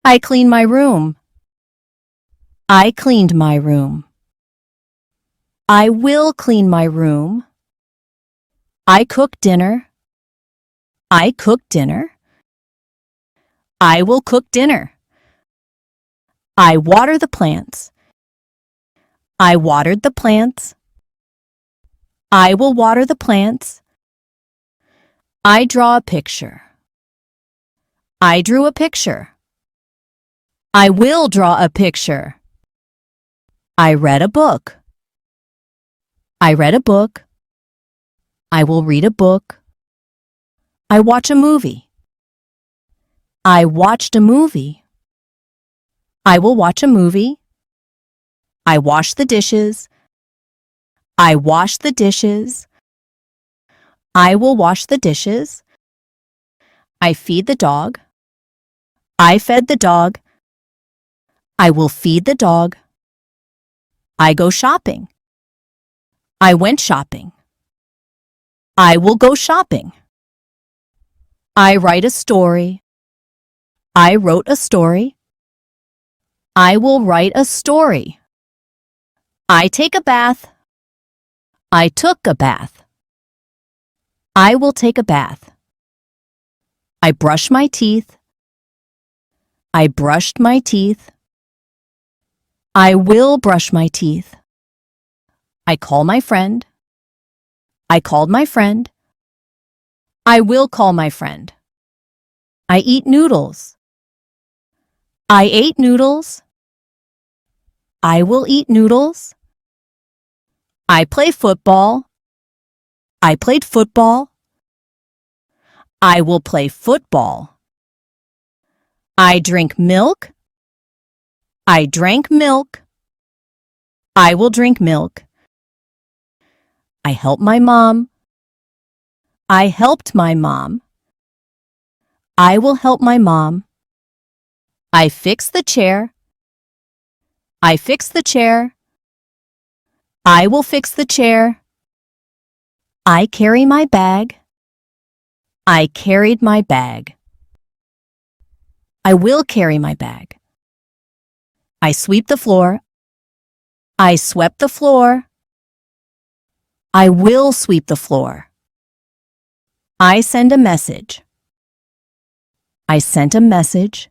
I clean my room. I cleaned my room. I will clean my room. I cook dinner. I cook dinner. I will cook dinner. I water the plants. I watered the plants. I will water the plants. I draw a picture. I drew a picture. I will draw a picture. I read a book. I read a book. I will read a book. I watch a movie. I watched a movie. I will watch a movie. I wash the dishes. I wash the dishes. I will wash the dishes. I feed the dog. I fed the dog. I will feed the dog. I go shopping. I went shopping. I will go shopping. I write a story. I wrote a story. I will write a story. I take a bath. I took a bath. I will take a bath. I brush my teeth. I brushed my teeth. I will brush my teeth. I call my friend. I called my friend. I will call my friend. I eat noodles. I ate noodles. I will eat noodles. I play football. I played football. I will play football. I drink milk. I drank milk. I will drink milk. I help my mom. I helped my mom. I will help my mom. I fix the chair. I fix the chair. I will fix the chair. I carry my bag. I carried my bag. I will carry my bag. I sweep the floor. I swept the floor. I will sweep the floor. I send a message. I sent a message.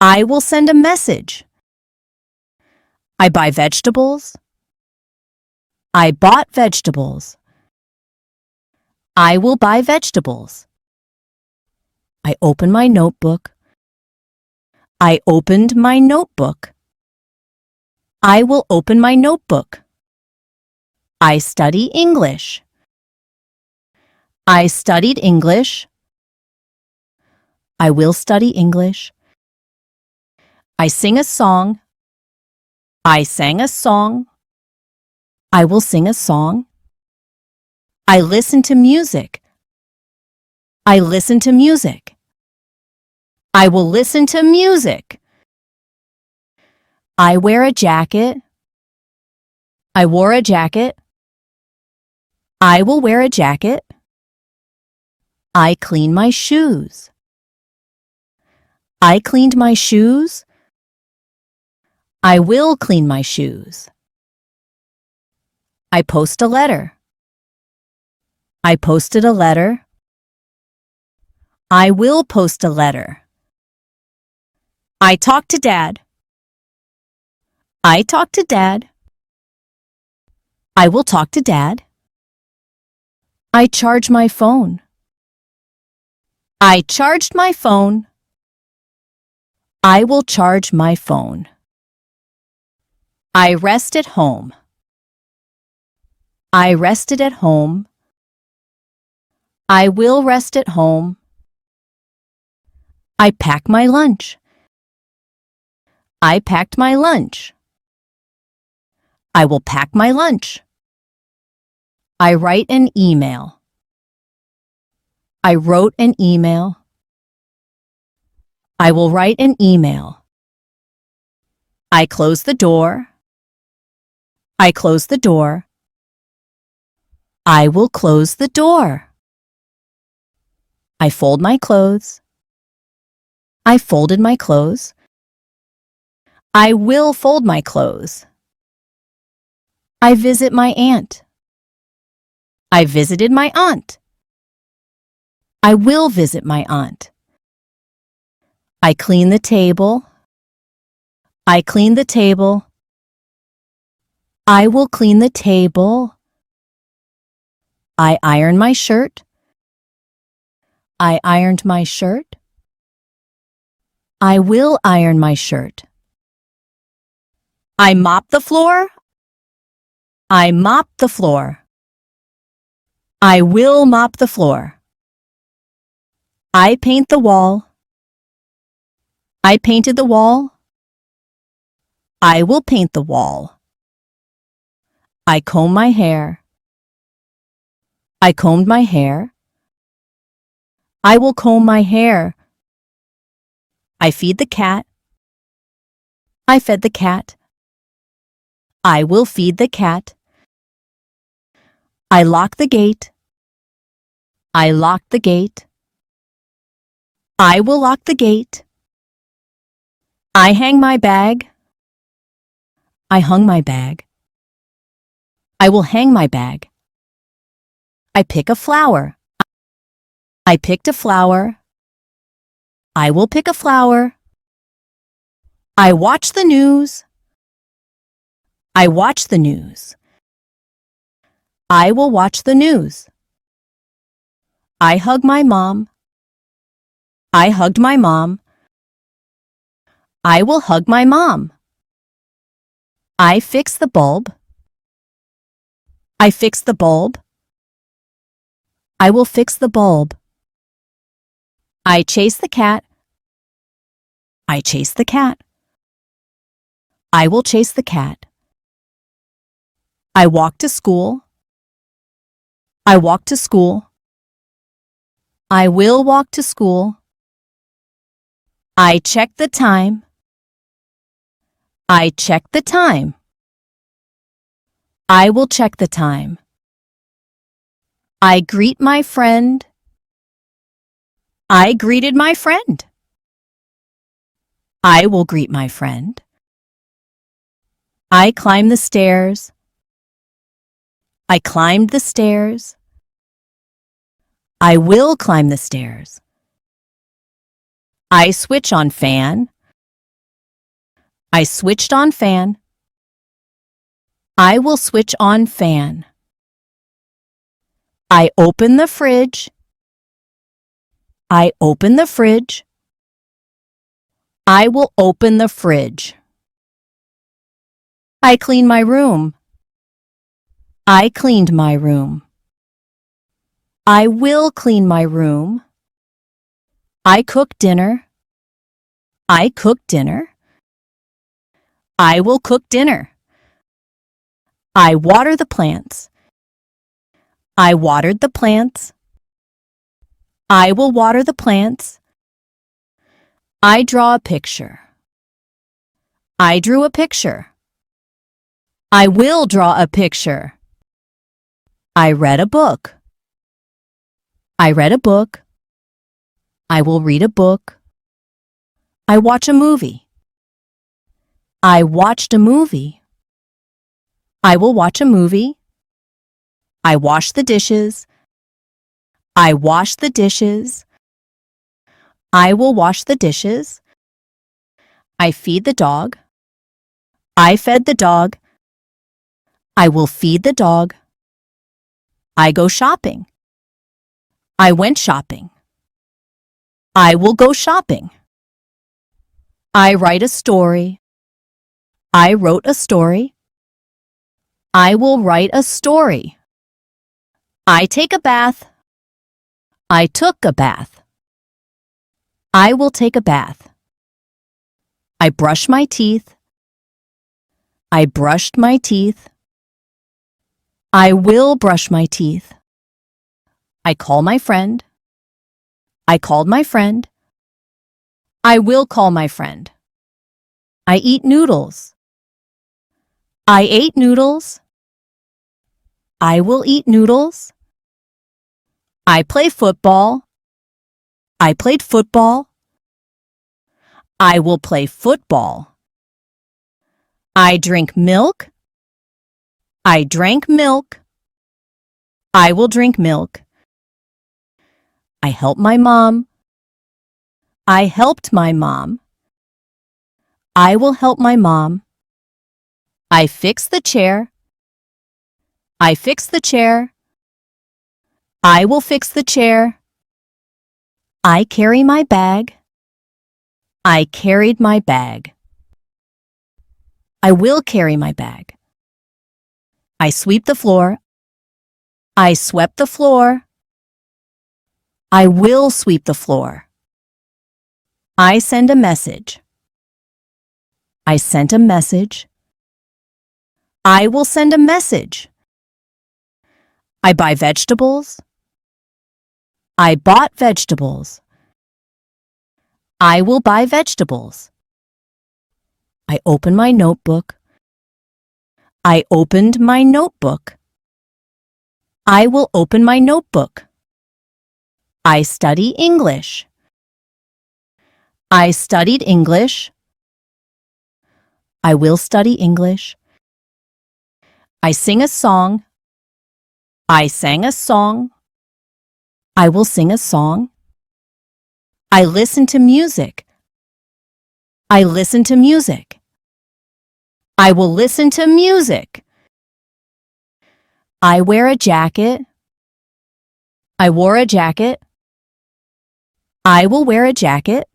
I will send a message. I buy vegetables. I bought vegetables. I will buy vegetables. I open my notebook. I opened my notebook. I will open my notebook. I study English. I studied English. I will study English. I sing a song. I sang a song. I will sing a song. I listen to music. I listen to music. I will listen to music. I wear a jacket. I wore a jacket. I will wear a jacket. I clean my shoes. I cleaned my shoes. I will clean my shoes. I post a letter. I posted a letter. I will post a letter. I talk to Dad. I talk to Dad. I will talk to Dad. I charge my phone. I charged my phone. I will charge my phone. I rest at home. I rested at home. I will rest at home. I pack my lunch. I packed my lunch. I will pack my lunch. I write an email. I wrote an email. I will write an email. I close the door. I close the door. I will close the door. I fold my clothes. I folded my clothes. I will fold my clothes. I visit my aunt. I visited my aunt. I will visit my aunt. I clean the table. I clean the table. I will clean the table. I iron my shirt. I ironed my shirt. I will iron my shirt. I mop the floor. I mop the floor. I will mop the floor. I paint the wall. I painted the wall. I will paint the wall. I comb my hair. I combed my hair. I will comb my hair. I feed the cat. I fed the cat. I will feed the cat. I lock the gate. I lock the gate. I will lock the gate. I hang my bag. I hung my bag. I will hang my bag. I pick a flower. I picked a flower. I will pick a flower. I watch the news. I watch the news. I will watch the news. I hug my mom. I hugged my mom. I will hug my mom. I fix the bulb. I fix the bulb. I will fix the bulb. I chase the cat. I chase the cat. I will chase the cat. I walk to school. I walk to school. I will walk to school. I check the time. I check the time. I will check the time. I greet my friend. I greeted my friend. I will greet my friend. I climb the stairs. I climbed the stairs. I will climb the stairs. I switch on fan. I switched on fan. I will switch on fan. I open the fridge. I open the fridge. I will open the fridge. I clean my room. I cleaned my room. I will clean my room. I cook dinner. I cook dinner. I will cook dinner. I water the plants. I watered the plants. I will water the plants. I draw a picture. I drew a picture. I will draw a picture. I read a book. I read a book. I will read a book. I watch a movie. I watched a movie. I will watch a movie. I wash the dishes. I wash the dishes. I will wash the dishes. I feed the dog. I fed the dog. I will feed the dog. I go shopping. I went shopping. I will go shopping. I write a story. I wrote a story. I will write a story. I take a bath. I took a bath. I will take a bath. I brush my teeth. I brushed my teeth. I will brush my teeth. I call my friend. I called my friend. I will call my friend. I eat noodles. I ate noodles. I will eat noodles. I play football. I played football. I will play football. I drink milk. I drank milk. I will drink milk. I help my mom. I helped my mom. I will help my mom. I fix the chair. I fix the chair. I will fix the chair. I carry my bag. I carried my bag. I will carry my bag. I sweep the floor. I swept the floor. I will sweep the floor. I send a message. I sent a message. I will send a message. I buy vegetables. I bought vegetables. I will buy vegetables. I open my notebook. I opened my notebook. I will open my notebook. I study English. I studied English. I will study English. I sing a song. I sang a song. I will sing a song. I listen to music. I listen to music. I will listen to music. I wear a jacket. I wore a jacket. I will wear a jacket.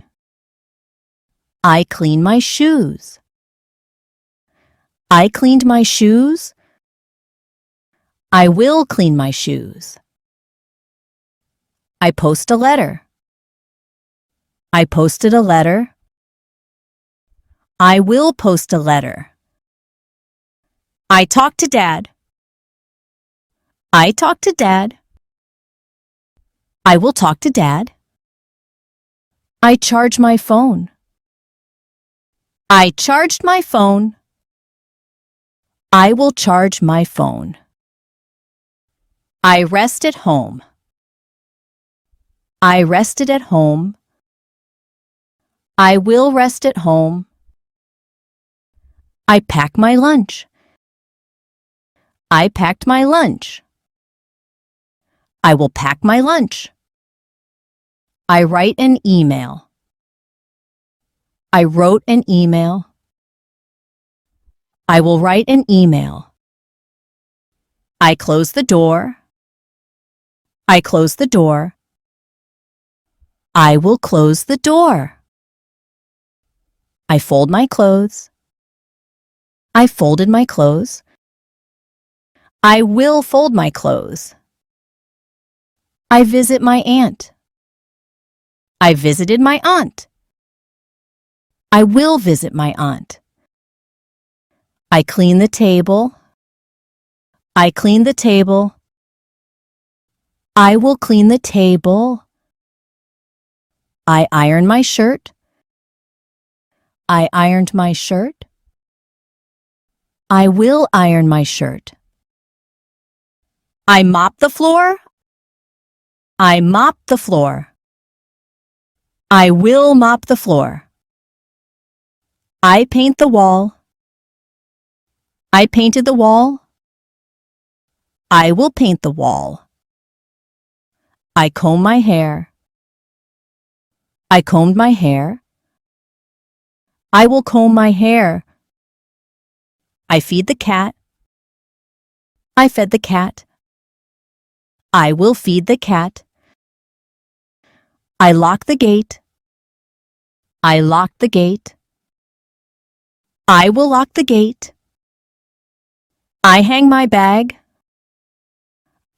I clean my shoes. I cleaned my shoes. I will clean my shoes. I post a letter. I posted a letter. I will post a letter. I talk to Dad. I talk to Dad. I will talk to Dad. I charge my phone. I charged my phone. I will charge my phone. I rest at home. I rested at home. I will rest at home. I pack my lunch. I packed my lunch. I will pack my lunch. I write an email. I wrote an email. I will write an email. I close the door. I close the door. I will close the door. I fold my clothes. I folded my clothes. I will fold my clothes. I visit my aunt. I visited my aunt. I will visit my aunt. I clean the table. I clean the table. I will clean the table. I iron my shirt. I ironed my shirt. I will iron my shirt. I mop the floor. I mop the floor. I will mop the floor. I paint the wall. I painted the wall. I will paint the wall. I comb my hair. I combed my hair. I will comb my hair. I feed the cat. I fed the cat. I will feed the cat. I lock the gate. I lock the gate. I will lock the gate. I hang my bag.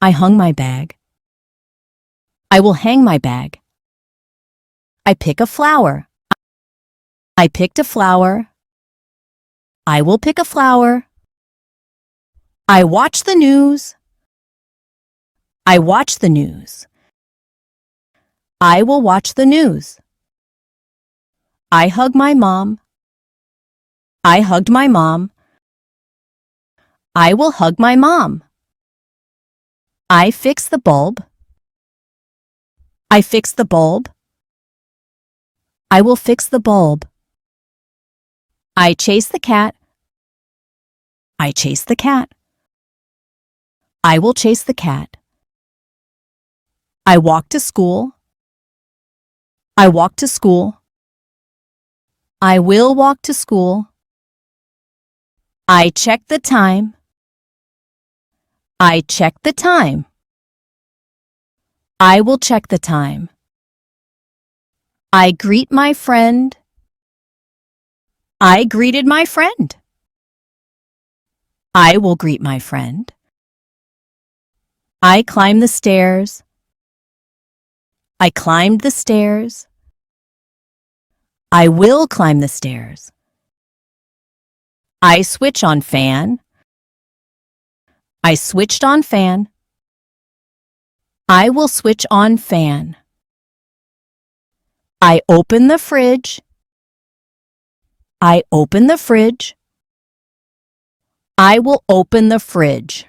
I hung my bag. I will hang my bag. I pick a flower. I picked a flower. I will pick a flower. I watch the news. I watch the news. I will watch the news. I hug my mom. I hugged my mom. I will hug my mom. I fix the bulb. I fix the bulb. I will fix the bulb. I chase the cat. I chase the cat. I will chase the cat. I walk to school. I walk to school. I will walk to school. I check the time. I check the time. I will check the time. I greet my friend. I greeted my friend. I will greet my friend. I climb the stairs. I climbed the stairs. I will climb the stairs. I switch on fan. I switched on fan. I will switch on fan. I open the fridge. I open the fridge. I will open the fridge.